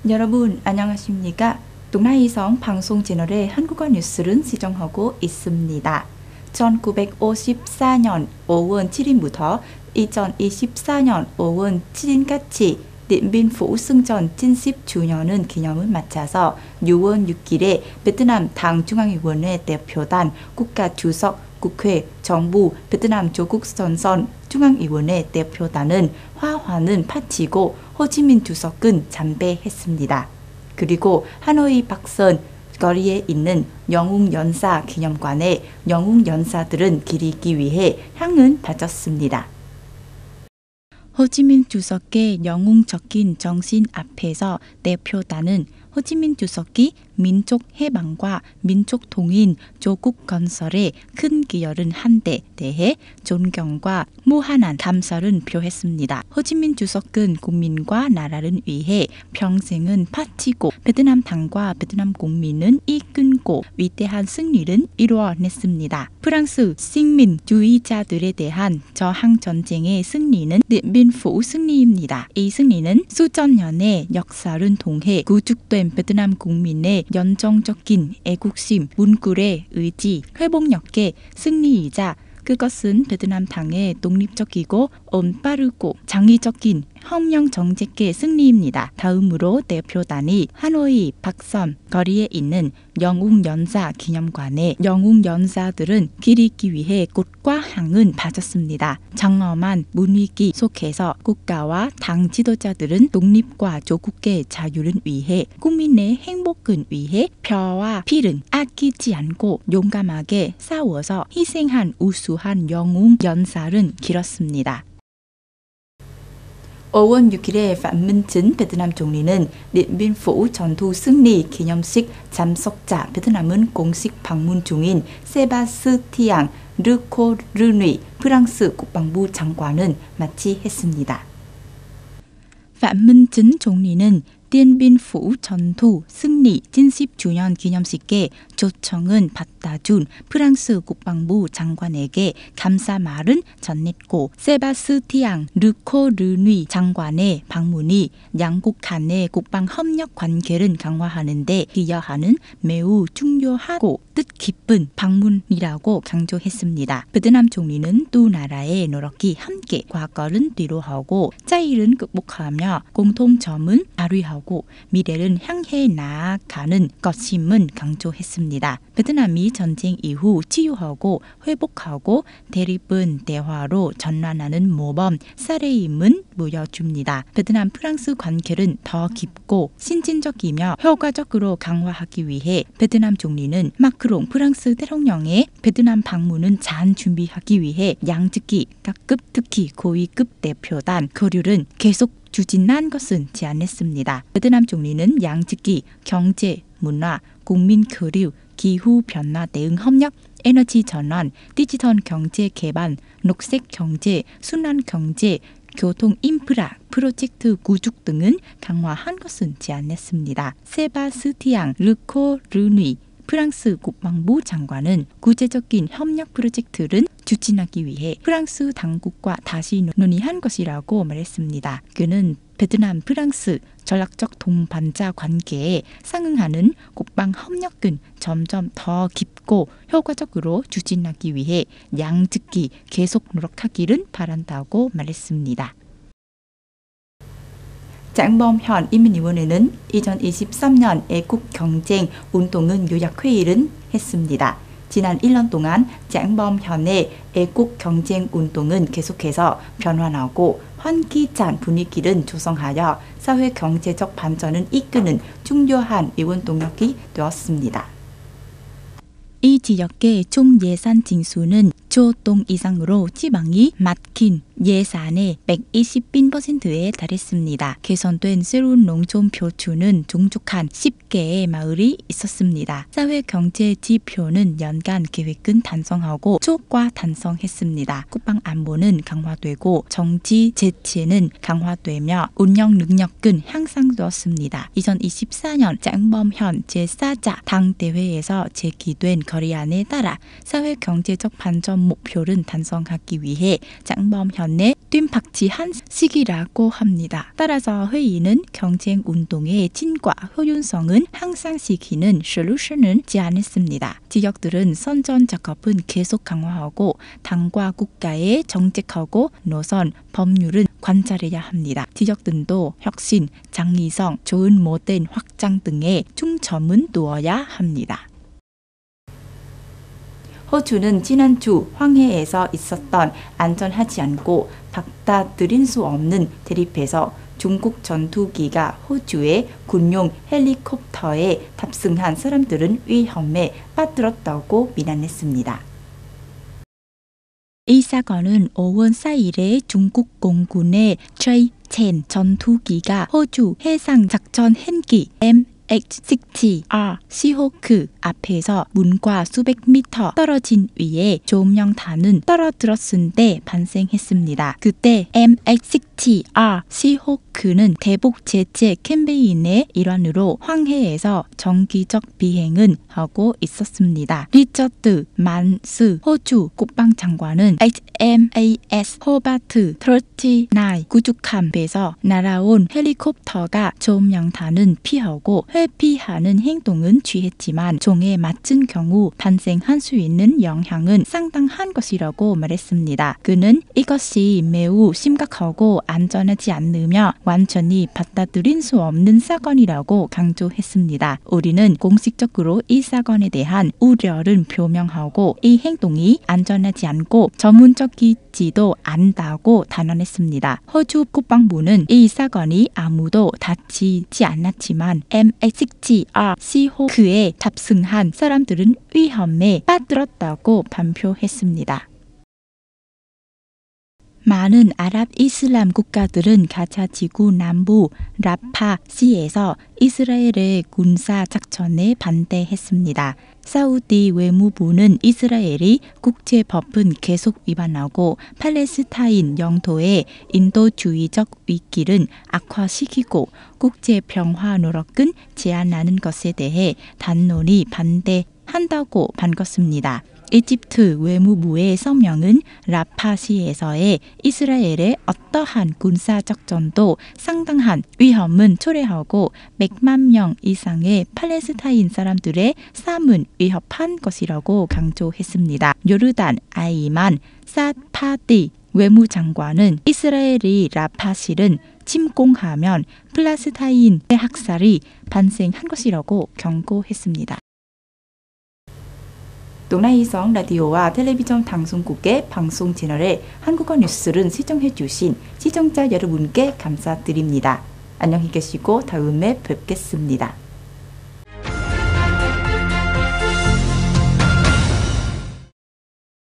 여러분 안녕하십니까? 동나이성 방송 채널의 한국어 뉴스를 시청하고 있습니다. 1954년 5월 7일부터 2024년 5월 7일까지 điện biên phủ 승전 70주년은 기념을 맞춰서 6월 6일에 베트남 당 중앙위원회 대표단 국가주석 국회 정부 베트남 조국선선 중앙위원회 대표단은 화환을 바치고 호치민 주석은 참배했습니다. 그리고 하노이 박선 거리에 있는 영웅연사 기념관에 영웅연사들은 기리기 위해 향을 바쳤습니다. 호치민 주석의 영웅 적힌 정신 앞에서 대표단은 호치민 주석이 민족 해방과 민족 통일 조국 건설에 큰 기여를 한 데 대해 존경과 무한한 감사를 표했습니다. 호치민 주석은 국민과 나라를 위해 평생을 바치고 베트남 당과 베트남 국민은 이끌고 위대한 승리를 이루어냈습니다. 프랑스 식민주의자들에 대한 저항 전쟁의 승리는 điện biên phủ 승리입니다. 이 승리는 수천 년의 역사를 통해 구축된 베트남 국민의 연정적인 애국심, 문굴의 의지, 회복력의 승리이자 그것은 베트남 당의 독립적이고 올바르고 장의적인 혁명 정책의 승리입니다. 다음으로 대표단이 하노이 박선 거리에 있는 영웅연사 기념관에 영웅연사들은 기리기 위해 꽃과 향을 바쳤습니다. 장엄한 분위기 속에서 국가와 당 지도자들은 독립과 조국의 자유를 위해 국민의 행복을 위해 뼈와 피를 아끼지 않고 용감하게 싸워서 희생한 우수한 영웅연사를 기렸습니다. 5월 6일에 phạm Minh Chính 베트남 총리는 điện biên phủ 전투 승리 기념식 참석자 베트남은 공식 방문 중인 세바스티앙 르코르뉘 프랑스 국방부 장관은 맞이했습니다. phạm Minh Chính 총리는 điện biên phủ 전투 승리 70주년 기념식에 초청은 받아준 프랑스 국방부 장관에게 감사 말은 전했고 세바스티앙 르코르뉘 장관의 방문이 양국 간의 국방 협력 관계를 강화하는 데 기여하는 매우 중요하고 뜻깊은 방문이라고 강조했습니다. 베트남 총리는 두 나라의 노력이 함께 과거를 뒤로하고 차이를 극복하며 공통점은 발휘하고 미래를 향해 나아가는 것임을 강조했습니다. 베트남이 전쟁 이후 치유하고 회복하고 대립은 대화로 전환하는 모범 사례임을 보여줍니다. 베트남 프랑스 관계를 더 깊고 신진적이며 효과적으로 강화하기 위해 베트남 총리는 마크롱 프랑스 대통령의 베트남 방문은 잘 준비하기 위해 양측이 각급 특히 고위급 대표단 교류는 계속 추진한 것은 제안했습니다. 베트남 총리는 양측이 경제, 문화, 국민 교류, 기후 변화 대응 협력, 에너지 전환, 디지털 경제 개발, 녹색 경제, 순환 경제, 교통 인프라 프로젝트 구축 등은 강화한 것은 제안했습니다. 세바스티앙 르코르뉘 프랑스 국방부 장관은 구체적인 협력 프로젝트를 추진하기 위해 프랑스 당국과 다시 논의한 것이라고 말했습니다. 그는 베트남 프랑스 전략적 동반자 관계에 상응하는 국방 협력은 점점 더 깊고 효과적으로 추진하기 위해 양측이 계속 노력하기를 바란다고 말했습니다. 장범현 인민위원회는 2023년 애국 경쟁 운동은 요약회의를 했습니다. 지난 1년 동안 장범현의 애국 경쟁 운동은 계속해서 변화하고 환기찬 분위기를 조성하여 사회 경제적 반전을 이끄는 중요한 의원 동력이 되었습니다. 이 지역의 총 예산 징수는 조동 이상으로 지방이 맡긴 예산의 120%에 달했습니다. 개선된 새로운 농촌 표준은 종족한 10개의 마을이 있었습니다. 사회경제 지표는 연간 계획은 달성하고 초과 달성했습니다. 국방안보는 강화되고 정치 재치는 강화되며 운영 능력은 향상되었습니다. 2024년 장범현 제4자 당대회에서 제기된 거리안에 따라 사회경제적 반전 목표를 달성하기 위해 장범현의 뜀박지한 시기라고 합니다. 따라서 회의는 경쟁 운동의 진과 효율성은 향상시키는 솔루션은 제안했습니다. 지역들은 선전 작업은 계속 강화하고 당과 국가의 정책하고 노선, 법률은 관찰해야 합니다. 지역들도 혁신, 장의성, 좋은 모델 확장 등에 중점을 두어야 합니다. 호주는 지난주 황해에서 있었던 안전하지 않고 받아들일 수 없는 대립에서 중국 전투기가 호주의 군용 헬리콥터에 탑승한 사람들은 위험에 빠뜨렸다고 비난했습니다. 이 사건은 5월 4일에 중국 공군의 J-10 전투기가 호주 해상작전 헬기 MH-60R 시호크 앞에서 문과 수백 미터 떨어진 위에 조명탄은 떨어뜨렸을 때 발생했습니다. 그때 MH-60R 시호크는 대북 제재 캠페인의 일환으로 황해에서 정기적 비행을 하고 있었습니다. 리처드 만스 호주 국방장관은 HMAS 호바트 39 구축함에서 날아온 헬리콥터가 조명탄은 피하고 회피하는 행동은 취했지만 종에 맞은 경우 발생할 수 있는 영향은 상당한 것이라고 말했습니다. 그는 이것이 매우 심각하고 안전하지 않으며 완전히 받아들일 수 없는 사건이라고 강조했습니다. 우리는 공식적으로 이 사건에 대한 우려를 표명하고 이 행동이 안전하지 않고 전문적이지도 않다고 단언했습니다. 호주 국방부는 이 사건이 아무도 다치지 않았지만 MH-60R 시호크에 탑승한 사람들은 위험에 빠뜨렸다고 발표했습니다. 많은 아랍 이슬람 국가들은 가자 지구 남부 라파시에서 이스라엘의 군사 작전에 반대했습니다. 사우디 외무부는 이스라엘이 국제법은 계속 위반하고 팔레스타인 영토의 인도주의적 위기를 악화시키고 국제평화 노력은 제한하는 것에 대해 단호히 반대한다고 밝혔습니다. 이집트 외무부의 성명은 라파시에서의 이스라엘의 어떠한 군사작전도 상당한 위험은 초래하고 100만 명 이상의 팔레스타인 사람들의 삶은 위협한 것이라고 강조했습니다. 요르단 아이만 사파디 외무장관은 이스라엘이 라파시를 침공하면 팔레스타인의 학살이 발생한 것이라고 경고했습니다. 동아이성 라디오와 텔레비전 방송국의 방송 채널에 한국어 뉴스를 시청해 주신 시청자 여러분께 감사드립니다. 안녕히 계시고 다음에 뵙겠습니다.